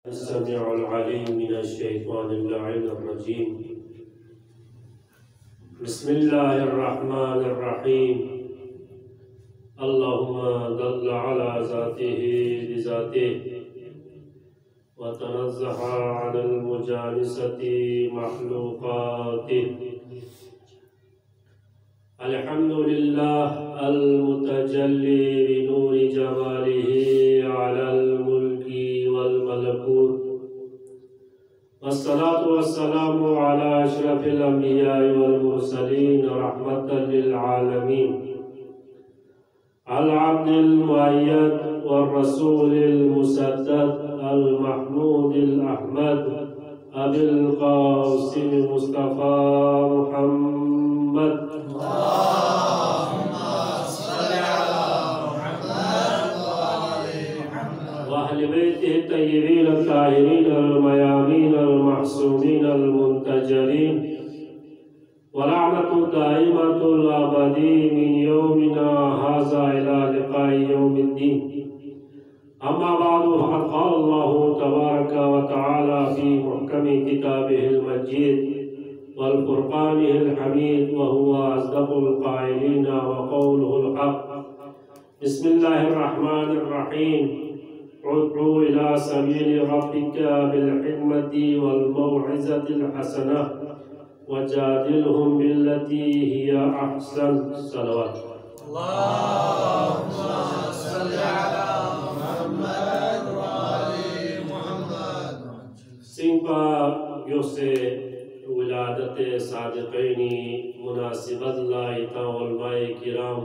السميع العليم من الشيطان اللعين الرجيم. بسم الله الرحمن الرحيم. اللهم دل على ذاته بذاته وتنزه عن المجانسة مخلوقاته. الحمد لله المتجلي بنور جماله على الملك والملكوت، والصلاة والسلام على أشرف الأنبياء والمرسلين رحمة للعالمين، العبد المؤيد والرسول المسدد المحمود الأحمد أبي القاسم مصطفى محمد. اللهم صل على محمد وآل محمد وأهل بيته الطيبين الطاهرين الميامين المعصومين المنتجرين، ولعنة دائمة الأبدي من يومنا هذا إلى لقاء يوم الدين. أما بعد، فقد قال الله تبارك وتعالى في محكم كتابه المجيد والفرقانه الحميد، وهو أصدق القائلين وقوله الحق. بسم الله الرحمن الرحيم. ادعو إلى سبيل ربك بالحكمة والموعظة الحسنة وجادلهم بالتي هي أحسن. صلوات. اللهم صل على محمد وآل محمد. सिंपा योसे विलादत सादिक़ैनी मुनासिबत लाइता उलमाए किराम,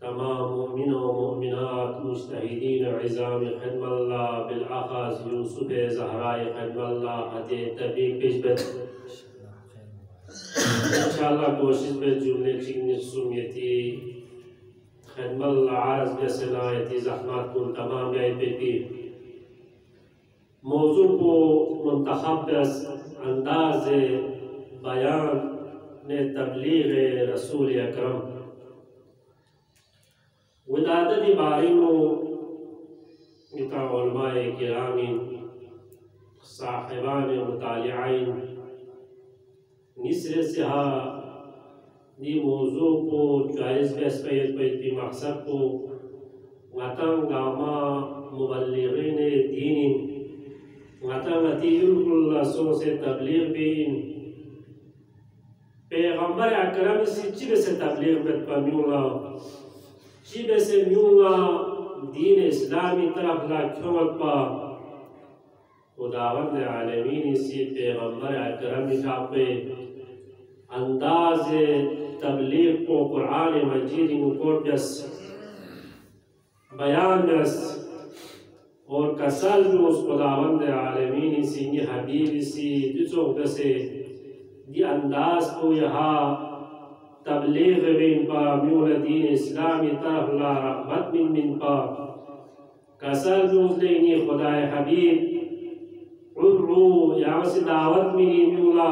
तमाम मोमिनों मोमिनात मुज्तहिदीन इज़ाम ख़िदमल्ला बिलआख़ाज़ यूसुफ़ ज़हराए ख़िदमल्ला हदे तबीक पेशबत इंशाअल्लाह कोशिश में जुमले चिकनी सुमियती ख़िदमल्ला आरज़ बेसलायती ज़हमत कुन तमाम गए पेटी मौजू को मुंतख़ब अंदाज़ बयान ने तबलीग रसूल अकरम विदादत बारिनो मिता उलमाए किरामीन साहिबान मुतालिआइन निस्र सिहा दी मौजू को चॉइस बेस पे मकसद को वतन गामा मुबल्लिगीन दीन वतन अतीयुल्लाह से तबलीग बीन पैगंबर अकरम से तबलीग में पम्यूला चीबे से म्यूला दीन इस्लामी तरफ ला क्यों पा खुदावंद आलमीन से पैगंबर अकरम पे अंदाज तबलीग को कुरान मजीद को बयान और कसल जो उस खुदावंद आलमीन से हबीब सी दुचों से दी अंदाज को यहाँ तबलीग बिन पा म्यूल दीन इस्लामी तरफ ला रहमत मिन पा कसर जूस लेनी खुदाए हबीब उर्रू यहाँ से दावत मिनी म्यूला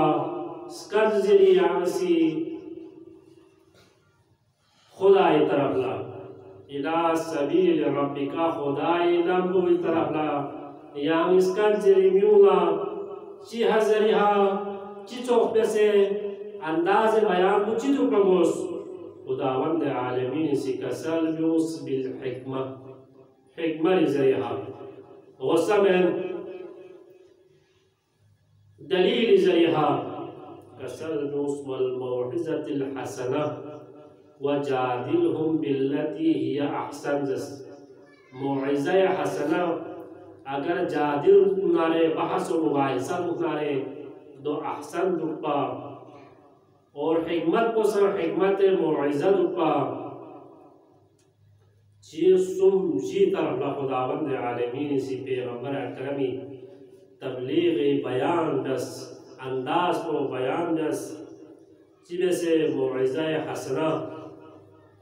स्कर्ज जरी यहाँ से खुदाए तरफ ला इला सबील रब्बिका खुदाए नम्बो तरफ ला यहाँ स्कर्ज जरी म्यूला ची हजरिहा ची चौक पे से अंदाज बयान कुछ तो कबूस खुदावंद आलमीन से कसल यूस बिल हिकमा हिकमा जरिया गुस्सा में दलील जरिया कसल यूस वल मौइज़तिल हसना वजादिलहुम बिल्लती हिय अहसन। मौइज़ा हसना अगर जादिल नारे बहस व मुबाहिसा नारे दो अहसन दुपा और हिकमत को सर हिकमत मौइज़ा दुपा चीज़ुम जी तरफ खुदावंद आलमीन से पैगंबर अकरमी तबलीग बयान दस अंदाज को बयान दस चीज़ से मौइज़ा हसना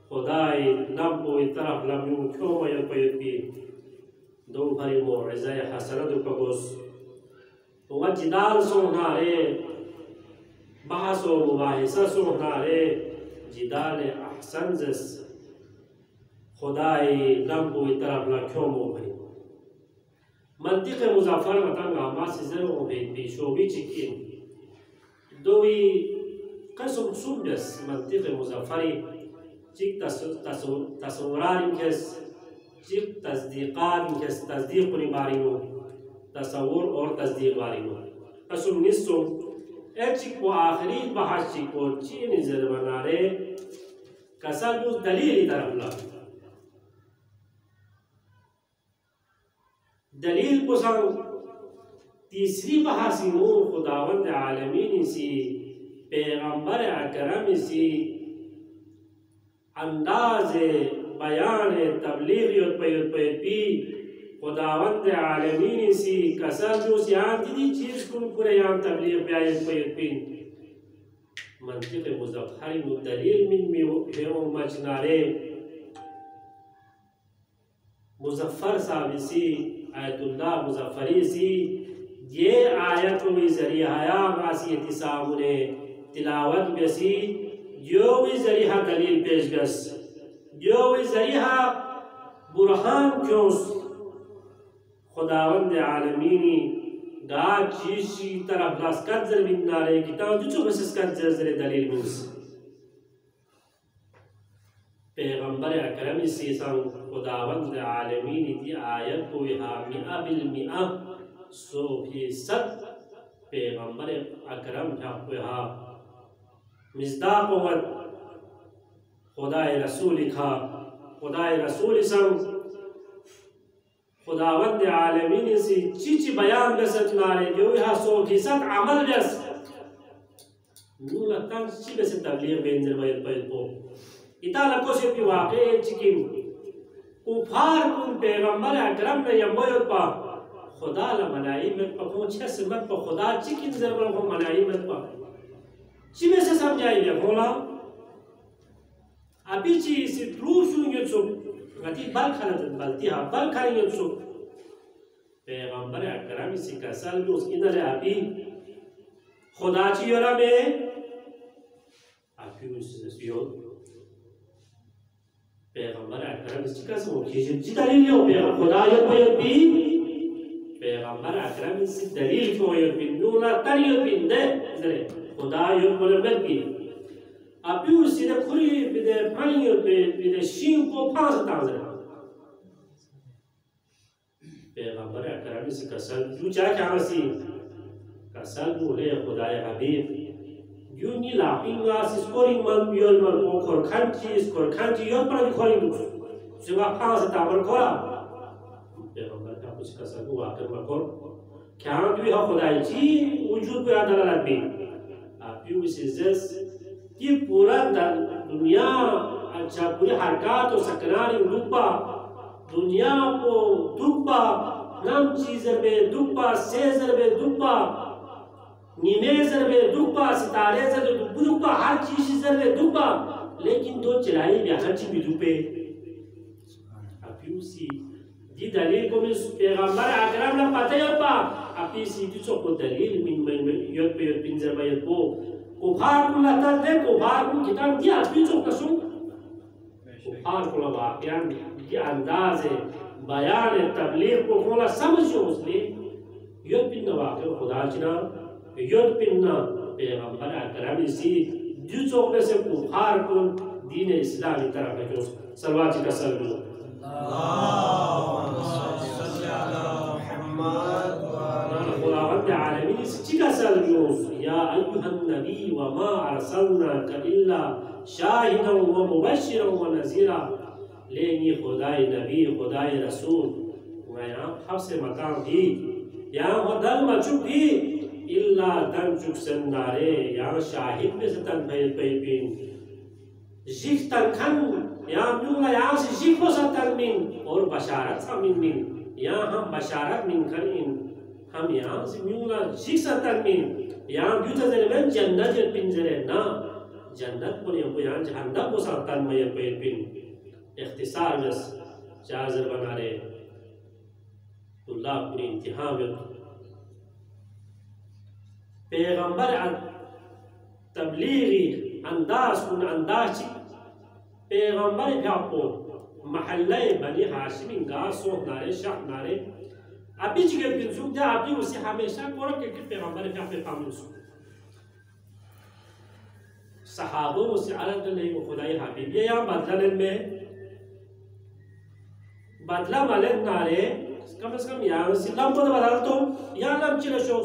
खुदाए नब को तरफ लम्यूं क्यों मय पैदी दो भरी मौइज़ा हसना दुपगोस वह जिदाल सोनारे बहस व मुबाहिसा सुनारे जिदाल अहसन जस खुदाई नब को तरफ ला क्यों मो भाई منطق مظفر متنگا ما سیزر و پیشوبی چکین دوی قسم سوبس منطق مظفری چک تصورات کس چک تصدیقات کس تصدیق کنی بارینو تصور اور تصدیق بارینو قسم نسو چک و آخری بحث چک و چی نظر بناره کسا جو دلیلی طرف لا دلیل پسند تیسری بحثی نو خداوند عالمین سی پیغمبر اکرم سی انداز بیان تبلیغ پی خداوند عالمین سی کسر جو سیان دی چیز کن پورے یان تبلیغ پی منطق مظفری نو دلیل من میو مجنارے مظفر صاحب سی آیت اللہ مظفری سی یہ آیت وی ذریعہ معصیت سامنے تلاوت بیسی جو وی ذریعہ دلیل پیش گس جو وی ذریعہ برہان کیوس خداوند عالمینی دا چیزی طرف لاس کت ذر من نارے کتاب جو چو بسس کت ذر دلیل منس پیغمبر اکرم سیسان خداوند عالمین دی آیت کو یہاں 100% 100% پیغمبر اکرم کو یہاں مصداق وقت خدای رسول کھا خدای رسول سم خداوند عالمین سی چیچی بیان بسط نارے جو یہاں 100% عمل بس نو لگتا چی بسط تبلیغ بینزر باید پو اطالع کو سے بھی واقع ہے چکیم کفار کن پیغمبر اکرم نے یمویت پا خدا لمنائی مت پا پونچھے سمت پا خدا چکین ضرور کو منائی مت پا چی میں سے سمجھائی گیا کھولا ابھی چی اسی دروشون گیت سو غتی بل کھلتن بلتی ہا بل کھلیں گیت سو پیغمبر اکرم اسی کسل جو اس انہر ابھی خدا چی یورا میں ابھی اسی سیون پیغمبر اکرم اس چکا سمو کیجن جی دلیل یو خدا یو بیت بی پیغمبر اکرم اس دلیل کیوں یو بی نولا تر یو بی دے خدا یو بیت بی ابھی اسی دے کھری بیدے پانی یو بیدے شیو کو پانس تانزر پیغمبر اکرم اس کسل جو چاہ کیا سی کسل جو لے خدای حبیب یونی لاپین گاس اسکورینگ من بیول من او کورکانچی یون پر کورینگ دوست سوا پانس تامر کورا پیغمبر کا کچھ کسر کو واقع مکور کیا دوی ها خدای چی وجود پہ دلالت بھی اپیو اسی زس کی پورا دنیا اچھا پوری حرکات و سکناری دوپا دنیا کو دوپا نم چیزر بے دوپا سیزر بے دوپا نیمے ضربے دوپا ستارے ضربے دوپا ہر چیز ضربے دوپا لیکن دو چلائی بھی ہر چیز بھی دوپے اپیوسی دی دلیل کو من پیغمبر اکرم نا پتہ یوپا اپیسی دیچو کو دلیل من یوت پہ یوت پنزر باید کو کفار کو لتا دے کفار کو کتاب دیا اپیچو کسو کفار کو واقعان دی انداز بیان تبلیغ کو کھولا سمجھو اس لئے یوت پن واقع خدا چنا یود پننا پیغمبر اکرمی سی جو چوکنے سے کفار کن دین اسلامی طرف ہے جو سلواتی کا سلو اللہم صلی علی محمد خداوند عالمین سے چکا سلو یا ایوہ النبی وما ارسلناک الا شاہدا ومبشرا ونذیرا لینی خدای نبی خدای رسول ویہاں حفظ مقام بھی یہاں خدای مچوب بھی اللہ تن چک سندارے یہاں شاہد میں سے تن بھیل بین جیخ تن کھن یہاں میولا یہاں سے جیخ ہو سا تن من اور بشارت سا من یہاں ہم بشارت من کریں ہم یہاں سے میولا جیخ سا تن من یہاں بیوتا ذرے میں جنت جل پنزرے نا جنت پر یہاں جہندم ہو سا تن بھیل بین اختصار بس جازر بنا رہے اللہ اپنی انتہا میں پیغمبر تبلیغی انداز کن انداز چی پیغمبر بھیاپو محلہ بنی حاشمین گاہ سوہ نارے شاہ نارے अभी चिके बिंसुक दे अभी उसे हमेशा कोरा के पैगंबर के अपने पामिल सु सहाबों उसे अलग नहीं वो खुदाई हबीब ये यहाँ बदला में बदला वाले नारे कम से कम यहाँ से लम तो बदल तो यहाँ लम चिले शो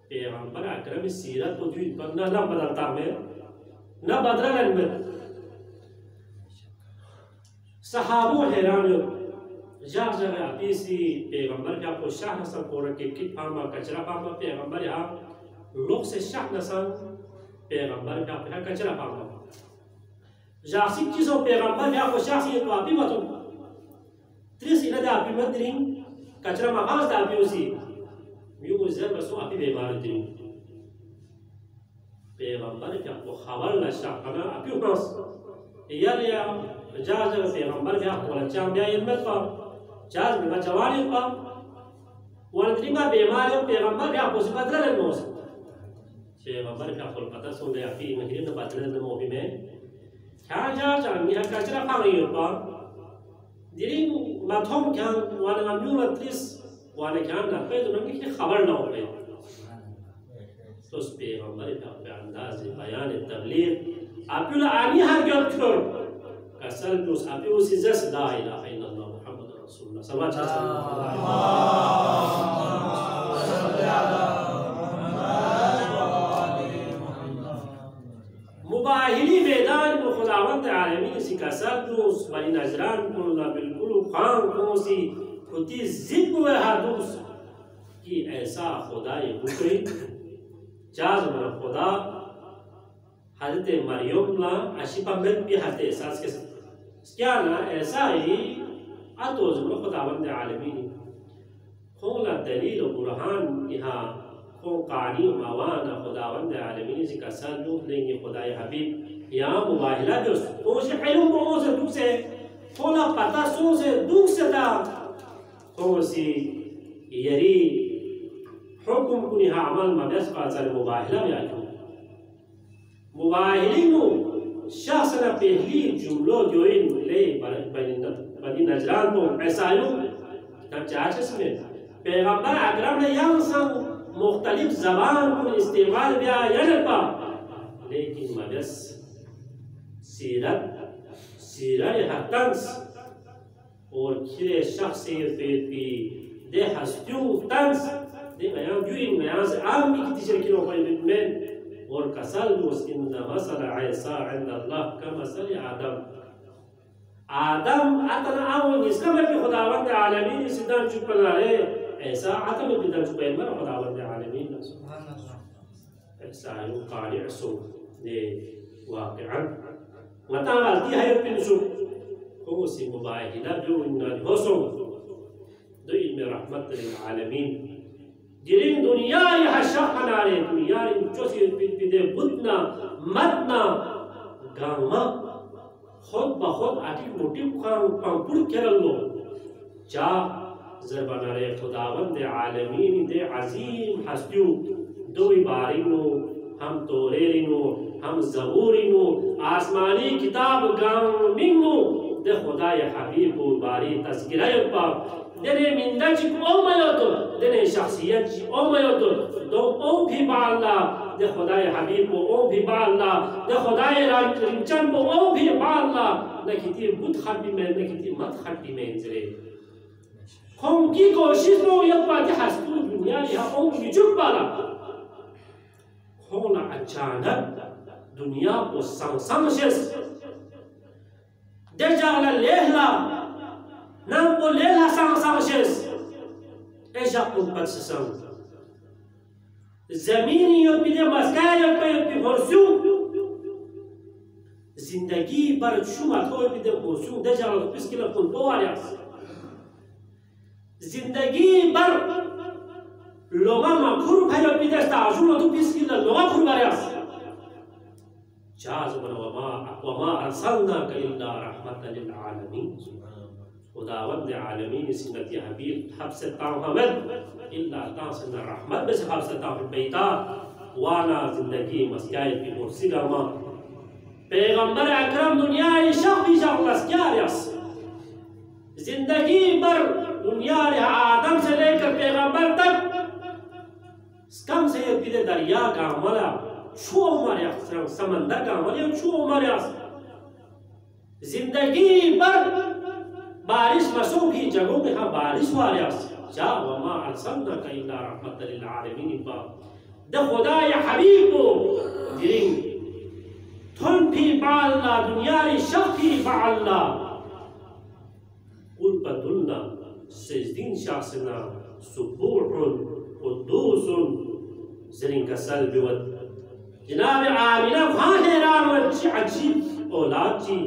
पैगंबर अकरम सीरत को जो पर ना लम बदलता में ना बदला में सहाबों हैरान जहाँ जगह अभी सी पैगंबर के आपको शाह नस्ल कोरा के किट पामा कचरा पामा पैगंबर यहाँ लोग से शाह नस्ल पैगंबर के आपको कचरा पामा जासिक चीज़ों पैगंबर के आपको शाह से तो अभी मतों त्रिस इन्हें अभी मत दिन कचरा मकान से अभी उसी म्यू उसे बसों अभी बेमार दिन पैगंबर के आपको खबर लश्ता करना अभी उपास यार जहाँ जगह पैगंबर के आपको लच्चा में आये मत पा चार में बचवाने पा वांद्रिंगा बेमार है पैगंबर के आपको से बदला लेने हो सकता पैगंबर के आपको पता सुन ले अभी महीने में बदला लेने मोही में क्या जहाँ मिया कचरा पा रही हो पा दिरिंग माथों क्या वाले अम्यूल अत्रिस वाले क्या ना पे तो नंगे की खबर ना हो पे तो उस पैगंबर के आपके अंदाज़ बयान तबलीग अप्यूल आनी हर क्यों क्यों कसर जो अप्यूल सिज़स ला इलाहा इल्लल्लाह मुहम्मद रसूलुल्लाह सल्लल्लाहु अलैहि वसल्लम मुबाहिली मैदान में खुदावंद आलमीन सी कसर जो बनी नजरान को ना बिल्कुल खान को सी खुदी जिब व हादूस कि ऐसा खुदा ये बुकरी चार मर खुदा हज़रत मरियम ला अशिपा में भी हते एहसास के क्या ना ऐसा ही अतोज़ में खुदावंद आलमीन खोला दलील और बुरहान यहाँ खो कानी मवाना खुदावंद आलमीन से कसर जो लेंगे खुदाए हबीब यहाँ मुबाहिला जो तो से इल्म को से दुख से खोला पता सो से दुख से था तो सी यरी हुक्म को यहाँ अमल में बस पाचर मुबाहिला में आजू मुबाहिली नु शख्स ने पहली जुमलो जो इन ले बनी नजरान तो ऐसा आयु तब चाचे से पैगंबर अकरम ने यहाँ संग मुख्तलिफ ज़बान को इस्तेमाल किया यानी पा लेकिन मदस सीरत हतंस और खिले शख्सियत पे दे हस्तियों तंस दे बयान जो इन बयान से आम की तीसरे किलो पर में और कसल दोस इन्ना मसल ईसा इंद अल्लाह का मसल आदम अतना आओ इसका मतलब खुदावंद आलमीन सिद्धांत चुप कर रहे ऐसा आदम बिदन चुप है मर खुदावंद आलमीन सुभान अल्लाह ऐसा है कालिअ सो दे वाक़अन मता गलती है पिनसु को सी मुबाहिला जो इन्ना होसो दो इन रहमत लिल आलमीन जिरिन दुनिया यह शखनारे दुनिया इन चोसी पिदे बुतना मतना गामा खुद बखुद आटी मोटी पंपुर केरलो जा जरबनारे खुदावंद आलमीन दे अजीम हस्तियों दो बारिनो हम तोरेरिनो हम ज़बूरिनो आसमानी किताब गामिनो दे खुदाय हबीब बारी तज़किरा पा देने मिंदा जी को मयोतो देने शख्सियत जी ओ मयोतो दो ओ भी बाल्ला दे खुदाय हबीब को ओ भी बाल्ला दे खुदाय रिंचन को ओ भी बाल्ला न किती बुत खट्टी में न किती मत खट्टी में इंजरे कौन की कोशिश में ये पाते हस्तू दुनिया यहाँ ओ युजुब बाला कौन अचानक दुनिया को संसंशेस दे जागला लेहला नाम को लेला संसंशेस ऐसा कुछ बच्चों ज़मीनी और बिना मस्काया पे भरसू जिंदगी पर शुमा तो बिना भरसू दे जागला पिस्किला कुल बोआरियास जिंदगी पर लोगा मखुर भाई और बिना ताजुल तो पिस्किला लोगा खुर बारियास जाज़ मन वमा अरसलना इल्ला रहमतन लिल आलमीन खुदावंद आलमीन सिन्नती हबीब हब्स ताहमद इल्ला तासन रहमत बस हब्स ताहमद बेटा वाला जिंदगी मस्काए की मुर्सिदा मा पैगंबर अकरम दुनिया शख्स शख्स क्या रियास जिंदगी भर दुनिया आदम से लेकर पैगंबर तक कम से ये दरिया का हमारा छू हमारे समंदर का हमारे छू हमारे जिंदगी भर बारिश मसू की जगहों में हाँ बारिश वाले जा वमा अर्सलनाका इल्ला रहमतल लिल आलमीन बा द खुदा या हबीब दिरिंग थुन भी बाल्ला दुनिया री शफी बाल्ला कुल पदुल्ला सजदीन शासना सुबूहुन कुद्दूसुन ज़रिंग कसल बिवत जनाब आमिना वहाँ हैरान व अजीब औलाद जी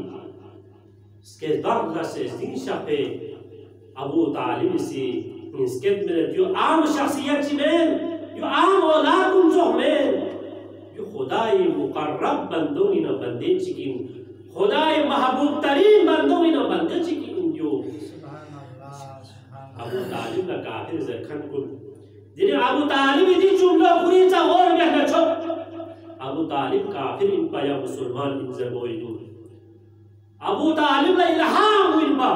इसके बाद सजदीन शाफे अबू तालिब सी इसके में जो आम शख्सियत में जो आम औलाद उन जो में जो खुदाई मुकर्रब बंदों इन बंदे चिकिन खुदाई महबूब तरीन बंदों इन बंदे चिकिन जो अबू तालिब का काफिर जखन कुल जिन्हें अबू तालिब दी जुमला पूरी सा और कहना छो अबू तालिब काफिर इन पाया मुसलमान इन जबोइदू अबू तालिब ला इल्हाम इनबा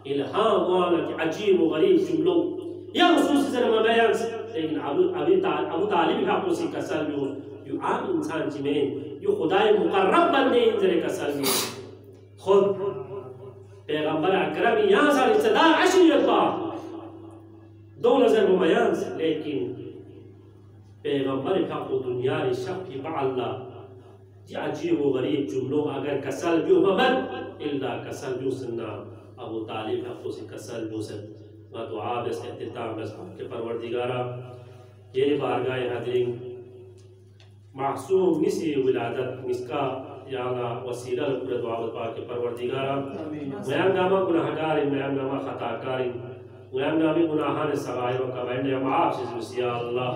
इल्हाम वाला कि अजीब व गरीब जुमलों या खुसूसी से मबयान लेकिन अबू तालिब का कुछ कसर जो आम इंसान जिमें जो खुदाए मुकर्रब बंदे इन जरे कसर में खुद पैगंबर अकरम यहाँ सारी सदा अशरियत बा दो नजर मबयान लेकिन पैगंबर का को दुनिया री शक्ति बाल्ला जी अजीब व गरीब जुमलों अगर कसर जो मबद इल्ला कसर जो सुन्ना अबू तालिब हक़ से कसर मुसद व दुआ बस इख्तिताम बस के परवरदिगारा ये बारगाह हाज़िरीन मासूम मिसी विलादत मिसका या अल्लाह वसीला पूरा दुआ पाक के परवरदिगारा मयाम नामा गुनाहगार मयाम नामा खताकार मयाम नामी गुनाहान सगायर व कबाइर या माफ़ से या अल्लाह